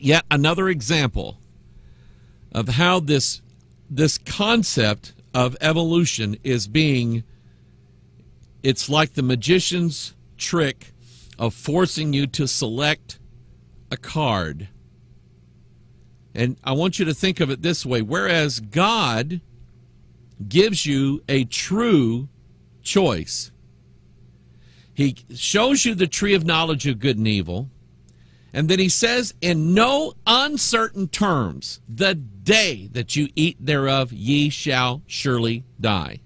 yet another example of how this concept of evolution is being, it's like the magician's trick of forcing you to select a card. And I want you to think of it this way. Whereas God gives you a true choice, he shows you the tree of knowledge of good and evil, and then he says, in no uncertain terms, the day that you eat thereof, ye shall surely die.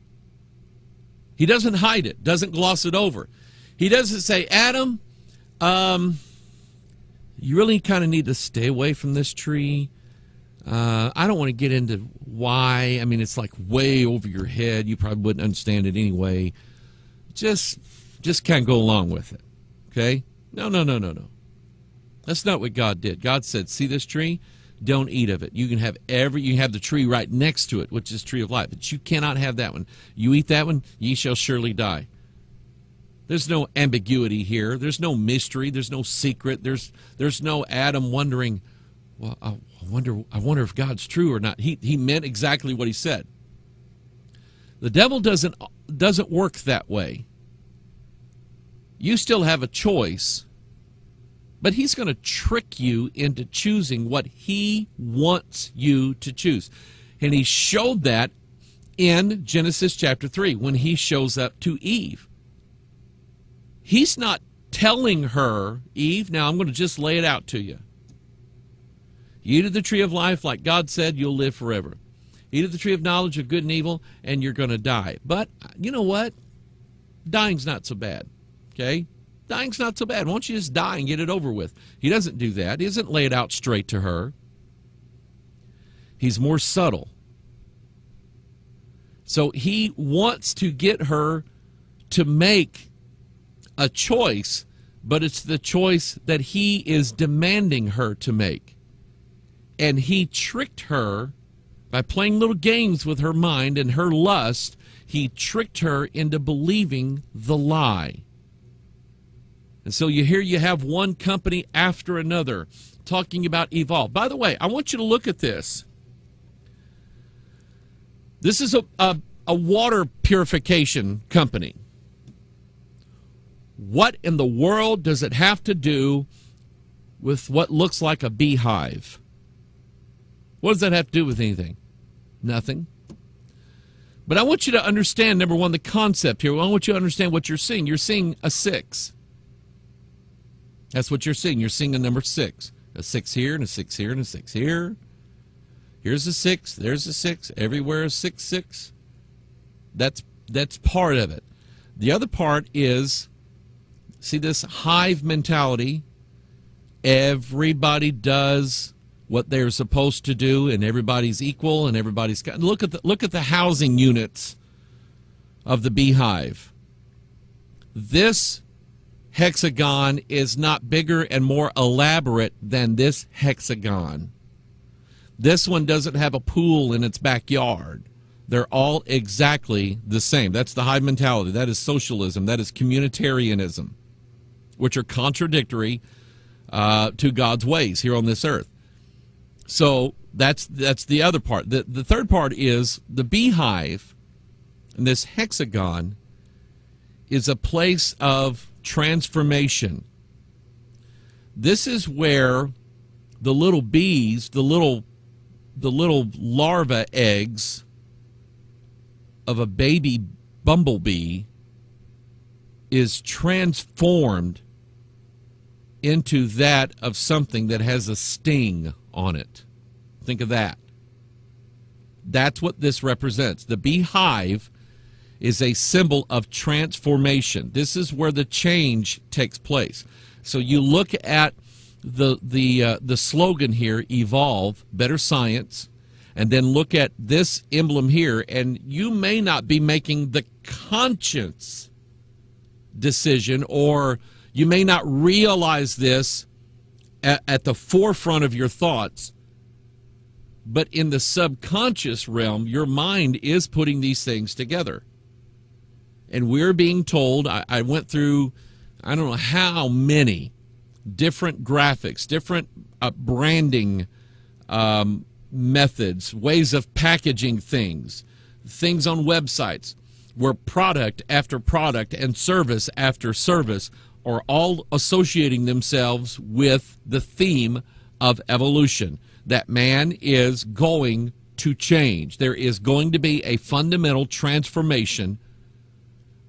He doesn't hide it, doesn't gloss it over. He doesn't say, Adam, you really kind of need to stay away from this tree. I don't want to get into why. I mean, it's like way over your head. You probably wouldn't understand it anyway. Just kind of go along with it. Okay? No. That's not what God did. God said, see this tree? Don't eat of it. You can have the tree right next to it, which is tree of life, but you cannot have that one. You eat that one, ye shall surely die. There's no ambiguity here. There's no mystery. There's no secret. There's no Adam wondering, well, I wonder if God's true or not. He meant exactly what he said. The devil doesn't work that way. You still have a choice, but he's going to trick you into choosing what he wants you to choose. And he showed that in Genesis chapter 3 when he shows up to Eve. He's not telling her, Eve, now I'm going to just lay it out to you. You eat of the tree of life, like God said, you'll live forever. Eat of the tree of knowledge of good and evil, and you're going to die. But you know what? Dying's not so bad, okay? Dying's not so bad. Why don't you just die and get it over with? He doesn't do that. He doesn't lay it out straight to her. He's more subtle. So he wants to get her to make a choice, but it's the choice that he is demanding her to make. And he tricked her by playing little games with her mind and her lust. He tricked her into believing the lie. And so you have one company after another talking about evolve. By the way, I want you to look at this. This is a water purification company. What in the world does it have to do with what looks like a beehive? What does that have to do with anything? Nothing. But I want you to understand, number one, the concept here. I want you to understand what you're seeing. You're seeing a 6. That's what you're seeing. You're seeing a number 6. A 6 here, and a 6 here, and a 6 here. Here's a 6. There's a 6. Everywhere is 6, 6. That's part of it. The other part is, see this hive mentality? Everybody does what they're supposed to do, and everybody's equal, and everybody's got. Look at the housing units of the beehive. This hexagon is not bigger and more elaborate than this hexagon. This one doesn't have a pool in its backyard. They're all exactly the same. That's the hive mentality. That is socialism. That is communitarianism, which are contradictory to God's ways here on this earth. So that's the other part. The third part is the beehive, and this hexagon is a place of transformation. This is where the little bees, the little larva eggs of a baby bumblebee is transformed into that of something that has a sting on it. Think of that. That's what this represents. The beehive is a symbol of transformation. This is where the change takes place. So you look at the slogan here, evolve, better science, and then look at this emblem here, and you may not be making the conscious decision, or you may not realize this at the forefront of your thoughts, but in the subconscious realm, your mind is putting these things together. And we're being told, I went through, I don't know how many different graphics, different branding methods, ways of packaging things on websites, where product after product and service after service are all associating themselves with the theme of evolution, that man is going to change. There is going to be a fundamental transformation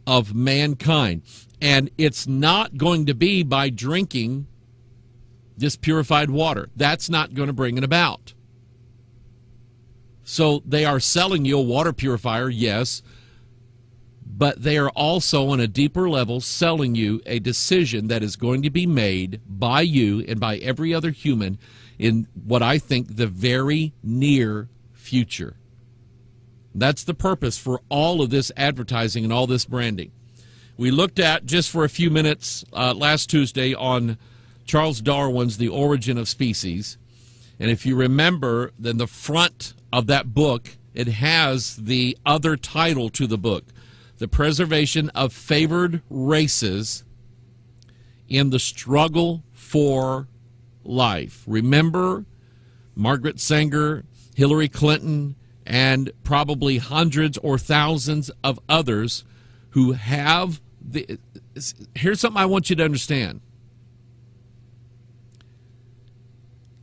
of mankind. And it's not going to be by drinking this purified water. That's not going to bring it about. So they are selling you a water purifier, yes, but they are also on a deeper level selling you a decision that is going to be made by you and by every other human in what I think the very near future. That's the purpose for all of this advertising and all this branding. We looked at, just for a few minutes last Tuesday, on Charles Darwin's The Origin of Species. And if you remember, then the front of that book, it has the other title to the book, The Preservation of Favored Races in the Struggle for Life. Remember Margaret Sanger, Hillary Clinton, and probably hundreds or thousands of others who have here's something I want you to understand.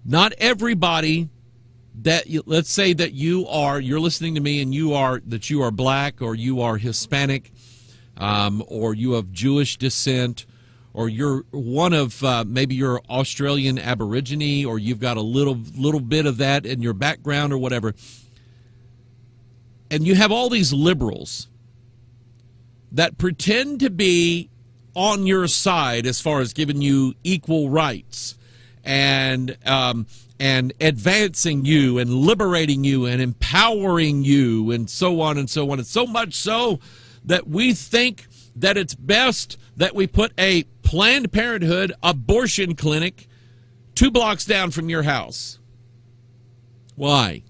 Not everybody that let's say that you're listening to me and you are black, or you are Hispanic, or you have Jewish descent, or you're one of maybe you're Australian Aborigine, or you've got a little bit of that in your background or whatever. And you have all these liberals that pretend to be on your side as far as giving you equal rights and advancing you and liberating you and empowering you and so on and so on. And so much so that we think that it's best that we put a Planned Parenthood abortion clinic 2 blocks down from your house. Why?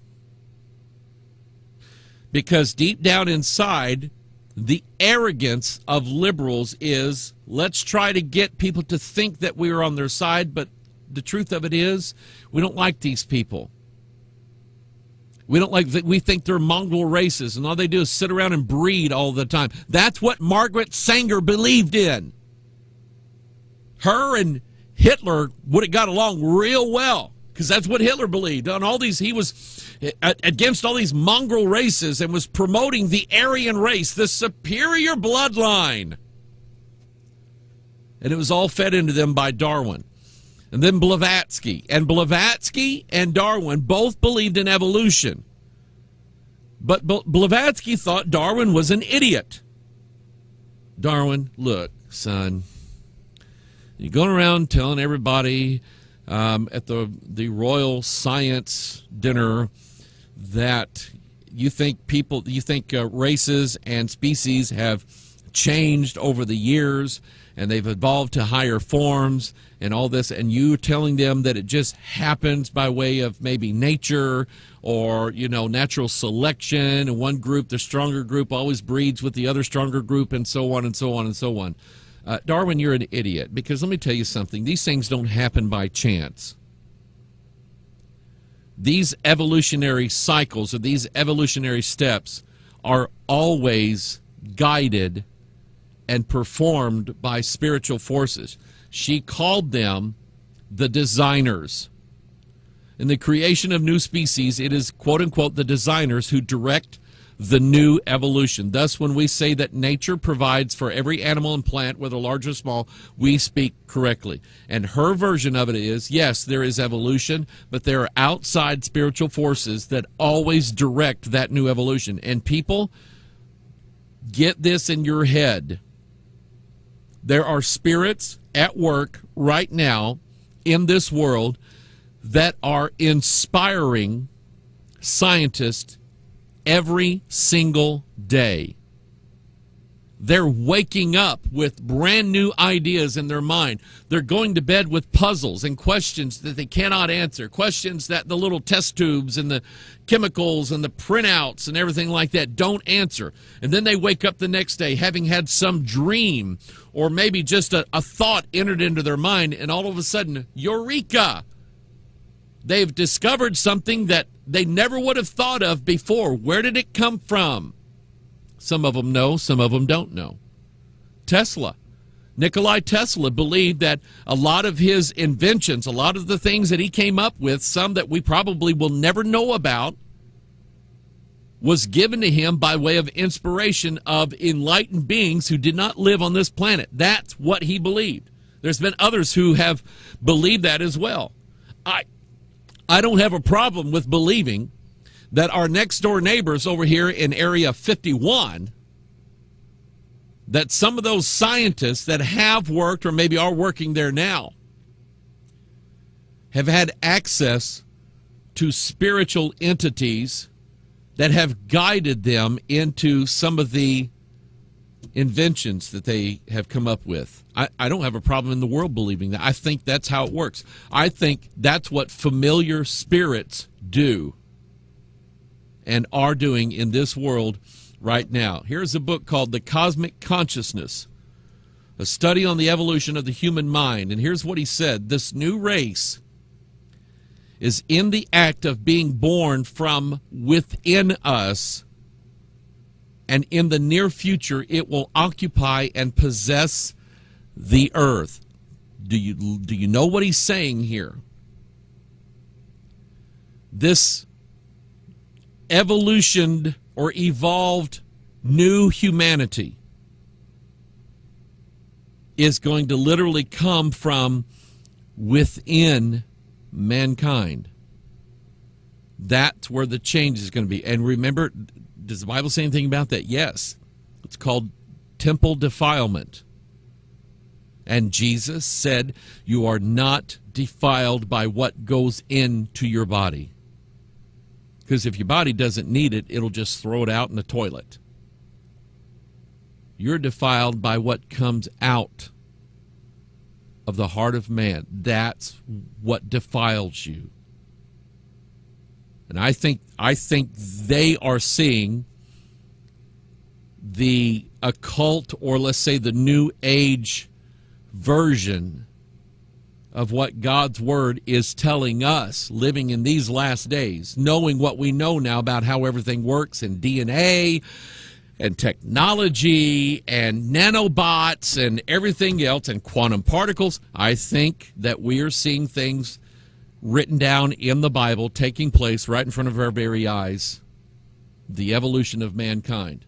Because deep down inside, the arrogance of liberals is, let's try to get people to think that we are on their side, but the truth of it is, we don't like these people. We think they're mongrel races, and all they do is sit around and breed all the time. That's what Margaret Sanger believed in. Her and Hitler would have got along real well, because that's what Hitler believed. On all these, he was against all these mongrel races and was promoting the Aryan race, the superior bloodline. And it was all fed into them by Darwin. And then Blavatsky. And Blavatsky and Darwin both believed in evolution. But Blavatsky thought Darwin was an idiot. Darwin, look, son, you're going around telling everybody at the Royal Science dinner that you think races and species have changed over the years and they've evolved to higher forms and all this, and you telling them that it just happens by way of maybe nature or, natural selection, and one group, the stronger group, always breeds with the other stronger group, and so on and so on and so on. Darwin, you're an idiot, because let me tell you something. These things don't happen by chance. These evolutionary cycles, or these evolutionary steps, are always guided and performed by spiritual forces. She called them the designers. In the creation of new species, it is, quote unquote, the designers who direct the new evolution. Thus, when we say that nature provides for every animal and plant, whether large or small, we speak correctly. And her version of it is, yes, there is evolution, but there are outside spiritual forces that always direct that new evolution. And people, get this in your head. There are spirits at work right now in this world that are inspiring scientists every single day. They're waking up with brand new ideas in their mind. They're going to bed with puzzles and questions that they cannot answer, questions that the little test tubes and the chemicals and the printouts and everything like that don't answer. And then they wake up the next day having had some dream or maybe just a thought entered into their mind, and all of a sudden, eureka! They've discovered something that they never would have thought of before. Where did it come from? Some of them know, some of them don't know. Nikola Tesla believed that a lot of his inventions, a lot of the things that he came up with, some that we probably will never know about, was given to him by way of inspiration of enlightened beings who did not live on this planet. That's what he believed. There's been others who have believed that as well. I don't have a problem with believing that our next door neighbors over here in Area 51, that some of those scientists that have worked or maybe are working there now have had access to spiritual entities that have guided them into some of the inventions that they have come up with. I don't have a problem in the world believing that. I think that's how it works. I think that's what familiar spirits do and are doing in this world right now. Here's a book called The Cosmic Consciousness, a study on the evolution of the human mind. And here's what he said: this new race is in the act of being born from within us, and in the near future it will occupy and possess the earth. Do you know what he's saying here? This evolutioned or evolved new humanity is going to literally come from within mankind. That's where the change is going to be. And remember, does the Bible say anything about that? Yes. It's called temple defilement. And Jesus said, you are not defiled by what goes into your body. Because if your body doesn't need it, it'll just throw it out in the toilet. You're defiled by what comes out of the heart of man. That's what defiles you. And I think they are seeing the occult, or let's say the new age version of what God's word is telling us, living in these last days, knowing what we know now about how everything works in DNA and technology and nanobots and everything else and quantum particles. I think that we are seeing things written down in the Bible taking place right in front of our very eyes. The evolution of mankind.